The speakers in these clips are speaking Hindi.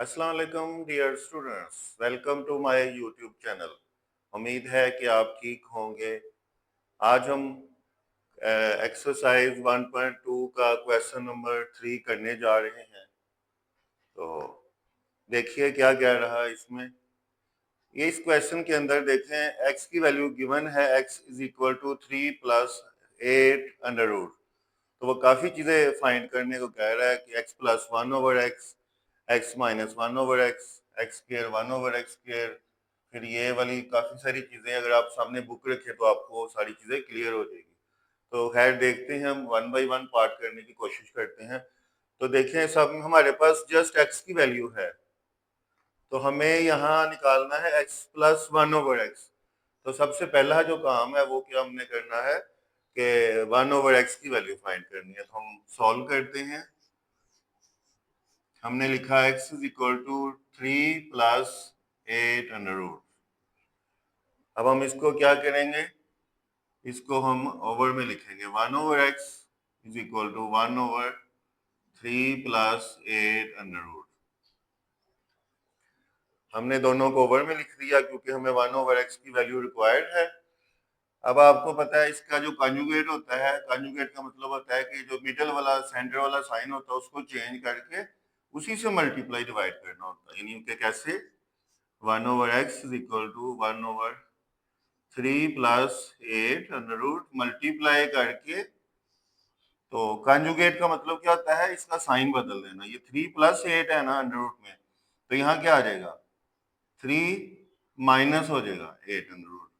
अस्सलाम वालेकुम dear students, welcome to my YouTube channel. उम्मीद है कि आप ठीक होंगे। आज हम एक्सरसाइज 1.2 का क्वेश्चन नंबर 3 करने जा रहे हैं। तो देखिए क्या कह रहा है इसमें। ये इस क्वेश्चन के अंदर देखें, x की वैल्यू गिवन है, x is equal to 3 plus 8 under root. तो वो काफ़ी चीज़ें फाइंड करने को कह रहा है कि x plus 1 over x, x minus 1 over x square 1 over x square, फिर ये वाली काफ़ी सारी चीज़ें अगर आप सामने बुक रखें तो आपको सारी चीज़ें क्लियर हो जाएगी। तो खैर देखते हैं, हम वन बाय वन पार्ट करने की कोशिश करते हैं। तो देखें, सब हमारे पास जस्ट x की वैल्यू है, तो हमें यहाँ निकालना है x प्लस 1 ओवर एक्स। तो सबसे पहला जो काम है वो क्या हमने करना है कि 1 ओवर एक्स की वैल्यू फाइंड करनी है। तो हम सॉल्व करते हैं। हमने लिखा x is equal to 3 plus 8 under root. अब हम इसको क्या करेंगे, इसको हम ओवर में लिखेंगे। 1 over x is equal to 1 over 3 plus 8 under root. हमने दोनों को ओवर में लिख दिया क्योंकि हमें 1 ओवर एक्स की वैल्यू रिक्वायर्ड है। अब आपको पता है इसका जो कॉन्जुगेट होता है, कॉन्जुगेट का मतलब होता है कि जो मिडल वाला सेंटर वाला साइन होता है उसको चेंज करके उसी से मल्टीप्लाई डिवाइड करना होता है। यानी कि कैसे, 1 over x is equal to 1 over 3 plus 8 under root multiply करके। तो कॉन्जुगेट का मतलब क्या होता है, इसका साइन बदल देना। ये 3 प्लस 8 है ना अंडर रूट में, तो यहाँ क्या आ जाएगा, 3 माइनस हो जाएगा 8 अंडर रूट,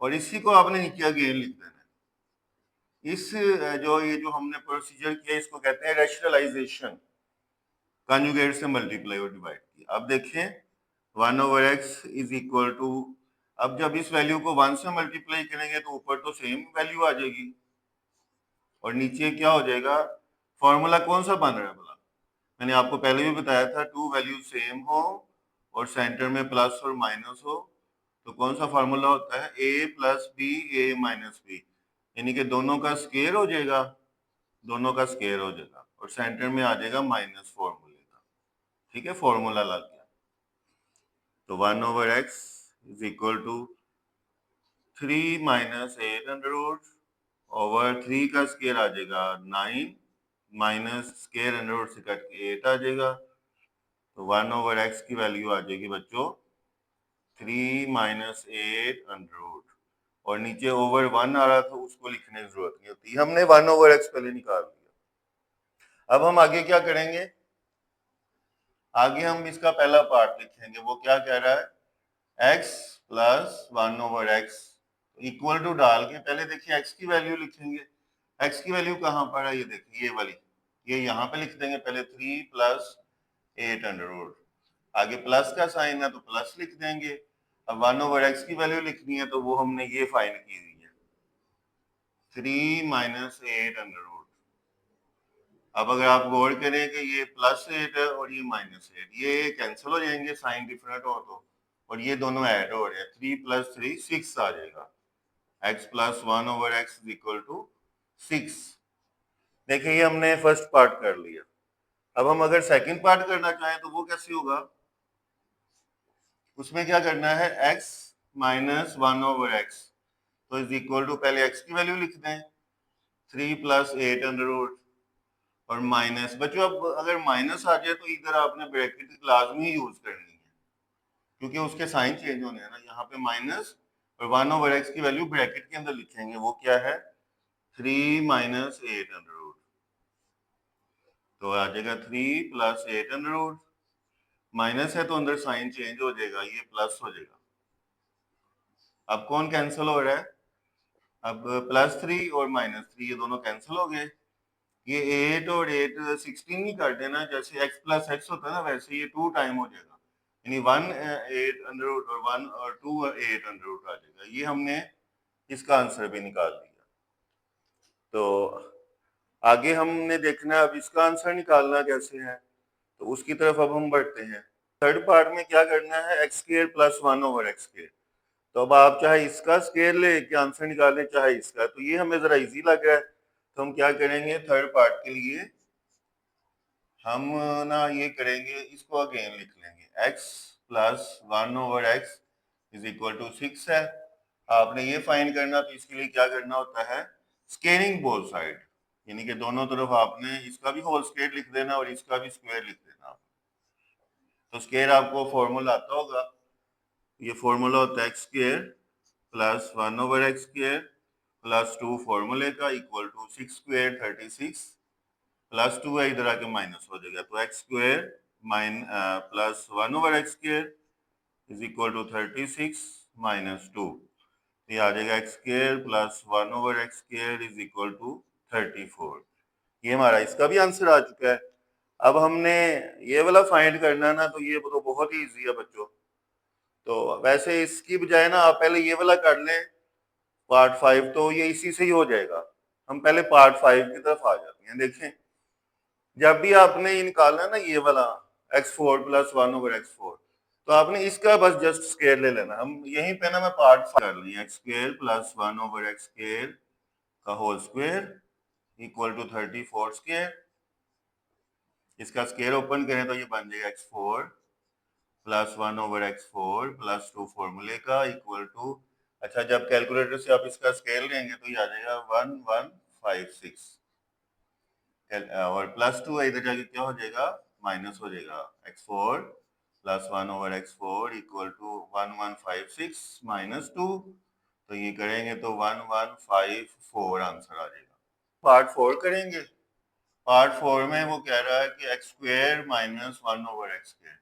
और इसी को आपने नीचे अगेन लिख देना है। इस ये जो हमने प्रोसीजर किया इसको कहते हैं रैशनलाइजेशन। कॉन्जुगेट से मल्टीप्लाई और डिवाइड किया। अब देखें, 1 over x is equal to, अब जब इस वैल्यू को 1 से मल्टीप्लाई करेंगे तो ऊपर तो सेम वैल्यू आ जाएगी और नीचे क्या हो जाएगा। फॉर्मूला कौन सा बन रहा है बोला, मैंने आपको पहले भी बताया था, टू वैल्यू सेम हो और सेंटर में प्लस और माइनस हो तो कौन सा फॉर्मूला होता है, a plus b a minus b. यानी कि दोनों का स्केयर हो जाएगा, दोनों का स्केयर हो जाएगा और सेंटर में आ जाएगा माइनस फॉर्मूले का। ठीक है, फॉर्मूला लग गया। तो 1 over x is equal to 3 minus 8 under root over 3 का स्केयर आ जाएगा 9 माइनस स्केयर अंडर रूट से कट के 8 आ जाएगा। तो 1 ओवर एक्स की वैल्यू आ जाएगी बच्चों 3 माइनस 8 अंडर रूट, और नीचे ओवर 1 आ रहा था उसको लिखने की जरूरत नहीं होती, हमने 1 ओवर एक्स पहले निकाल दिया। अब हम आगे क्या करेंगे, आगे हम इसका पहला पार्ट लिखेंगे। वो क्या कह रहा है, x plus 1 over x equal to डाल के पहले देखिए x की वैल्यू लिखेंगे। x की वैल्यू कहाँ पर है, ये देखिए ये वाली, ये यहाँ पे लिख देंगे पहले 3 प्लस 8 अंडर रूट। आगे प्लस का साइन है तो प्लस लिख देंगे। अब 1 ओवर एक्स की वैल्यू लिखनी है तो वो हमने ये फाइंड की हुई है 3 माइनस 8 अंडर रूट। अब अगर आप गौर करें कि ये प्लस 8 है और ये माइनस 8, ये कैंसिल हो जाएंगे साइन डिफरेंट हो तो, और ये दोनों ऐड हो रहे हैं, 3 प्लस 3 6 आ जाएगा। x plus 1 over x is equal to 6। देखिए ये हमने फर्स्ट पार्ट कर लिया। अब हम अगर सेकंड पार्ट करना चाहें तो वो कैसे होगा, उसमें क्या करना है, x माइनस 1 ओवर एक्स, तो इज इक्वल टू पहले x की वैल्यू लिख दें 3 प्लस 8 अंडर रूट और माइनस। बच्चों अब अगर माइनस आ जाए तो इधर आपने ब्रैकेट लाजमी यूज करनी है क्योंकि उसके साइन चेंज होने हैं ना। यहाँ पे माइनस और 1 ओवर एक्स की वैल्यू ब्रैकेट के अंदर लिखेंगे, वो क्या है 3 माइनस 8 अंडर रूट। तो आ जाएगा 3 प्लस 8 अंडर रूट, माइनस है तो अंदर साइन चेंज हो जाएगा, ये प्लस हो जाएगा। अब कौन कैंसिल हो रहा है, अब प्लस 3 और माइनस 3 ये दोनों कैंसिल हो गए। ये 8 और 8 16 ही कर देना, जैसे x प्लस एक्स होता है ना वैसे ये 2 टाइम हो जाएगा, यानी 1 8 अंडर रूट और 1 और 2 8 अंडर रूट आ जाएगा। ये हमने इसका आंसर भी निकाल दिया। तो आगे हमने देखना है अब इसका आंसर निकालना कैसे है, तो उसकी तरफ अब हम बढ़ते हैं। थर्ड पार्ट में क्या करना है, x square plus 1 over x square. तो अब आप चाहे इसका स्क्वायर ले के आंसर निकालें चाहे इसका, तो ये हमें जरा इजी लग रहा है, तो हम क्या करेंगे थर्ड पार्ट के लिए हम ना ये करेंगे, इसको अगेन लिख लेंगे, x plus 1/x is equal to 6 है। आपने ये फाइंड करना, तो इसके लिए क्या करना होता है, स्केयरिंग बोथ साइड, यानी कि दोनों तरफ आपने इसका भी होल स्क्वायर लिख देना और इसका भी स्क्वायर लिख देना। तो स्क्वायर आपको फॉर्मूला आता होगा, ये फॉर्मूला होता है x square plus 1/x square plus 2 फॉर्मूले का इक्वल टू 6 स्क्वायर 36 प्लस 2 है, इधर आके माइनस हो जाएगा, तो x square plus 1/x square is equal to 36 minus 2, ये आ जाएगा x square plus 1/x square is equal to 34। ये हमारा इसका भी आंसर आ चुका है। अब हमने ये वाला फाइंड करना है ना, तो ये तो बहुत ही इजी है बच्चों। तो वैसे इसकी बजाय ना आप पहले ये वाला कर लें पार्ट 5, तो ये इसी से ही हो जाएगा। हम पहले पार्ट 5 की तरफ आ जाते हैं। देखें, जब भी आपने ये निकालना ना ये वाला x4 प्लस 1/x4, तो आपने इसका बस जस्ट स्क्वायर ले लेना। हम यहीं पे ना मैं पार्ट 5 कर ली, X square plus 1/x square का whole square equal to 34 square. इसका स्क्वायर ओपन करें तो ये बन जाएगा x4 प्लस 1/x4 प्लस 2 फॉर्मूले का इक्वल टू, अच्छा जब कैलकुलेटर से आप इसका स्केल लेंगे तो ये आ जाएगा 1156 और प्लस 2 है, इधर जाके क्या हो जाएगा, माइनस हो जाएगा, x4 plus 1/x4 equal to 1156 minus 2, तो ये करेंगे तो 1154 आंसर आ जाएगा। पार्ट 4 करेंगे। पार्ट 4 में वो कह रहा है कि x square minus 1/x square,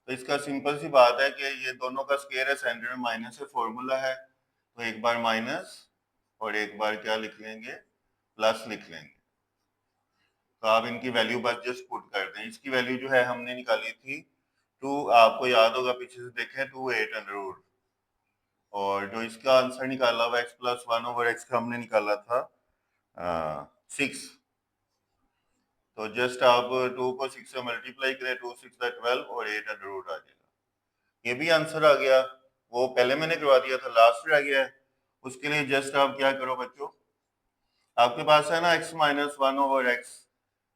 तो इसका सिंपल सी बात है कि ये दोनों का स्क्वायर है, सेंटर में माइनस से फॉर्मूला है, तो एक बार माइनस और एक बार क्या लिख लेंगे, प्लस लिख लेंगे। तो आप इनकी वैल्यू बस जस्ट पुट कर दें। इसकी वैल्यू जो है हमने निकाली थी 2, आपको याद होगा पीछे से देखें 2 8 अंडर रूट, और जो इसका आंसर निकाला हुआ x प्लस 1/x का हमने निकाला था 6, तो जस्ट आप 2 को 6 से मल्टीप्लाई करें, 2 6 12 और 8 अंडर रूट आ जाएगा। ये भी आंसर आ गया। वो पहले मैंने करवा दिया था, लास्ट रह गया है, उसके लिए जस्ट आप क्या करो बच्चों, आपके पास है ना x माइनस 1/x,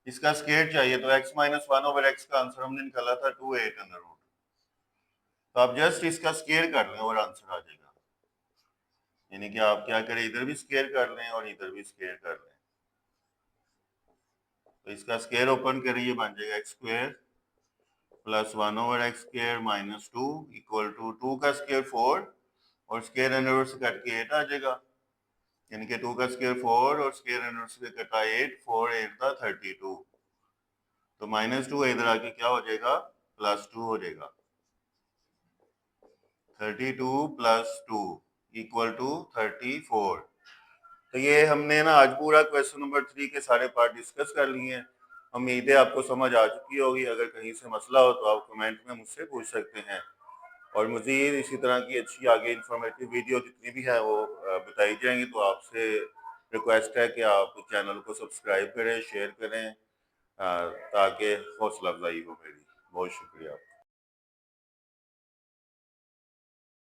इसका स्क्वायर चाहिए, तो x माइनस 1/x का आंसर हमने निकाला था 2 8 अंडर रूट, तो आप जस्ट इसका स्क्वायर कर लें और आंसर आ जाएगा। यानी कि आप क्या करें, इधर भी स्क्वायर कर लें और इधर भी स्क्वायर कर लें, तो इसका स्क्वायर ओपन करें, ये बन जाएगा x square plus 1/x square minus 2 equal to 2 का स्क्वायर 4 और स्क्वायर अंडर रूट से कट के 8 आ जाएगा, यानी कि 2 का स्क्वायर 4 और स्क्वायर अंडर रूट से कटा 8, 4 8 का 32, तो माइनस 2 इधर आके क्या हो जाएगा, प्लस 2 हो जाएगा। 32 प्लस 2 इक्वल टू 34। तो ये हमने ना आज पूरा क्वेश्चन नंबर 3 के सारे पार्ट डिस्कस कर लिए हैं। उम्मीद है आपको समझ आ चुकी होगी। अगर कहीं से मसला हो तो आप कमेंट में मुझसे पूछ सकते हैं, और मज़ीद इसी तरह की अच्छी आगे इंफॉर्मेटिव वीडियो जितनी भी है वो बताई जाएंगी। तो आपसे रिक्वेस्ट है कि आप चैनल को सब्सक्राइब करें, शेयर करें, ताकि हौसला अफजाई हो मेरी। बहुत शुक्रिया।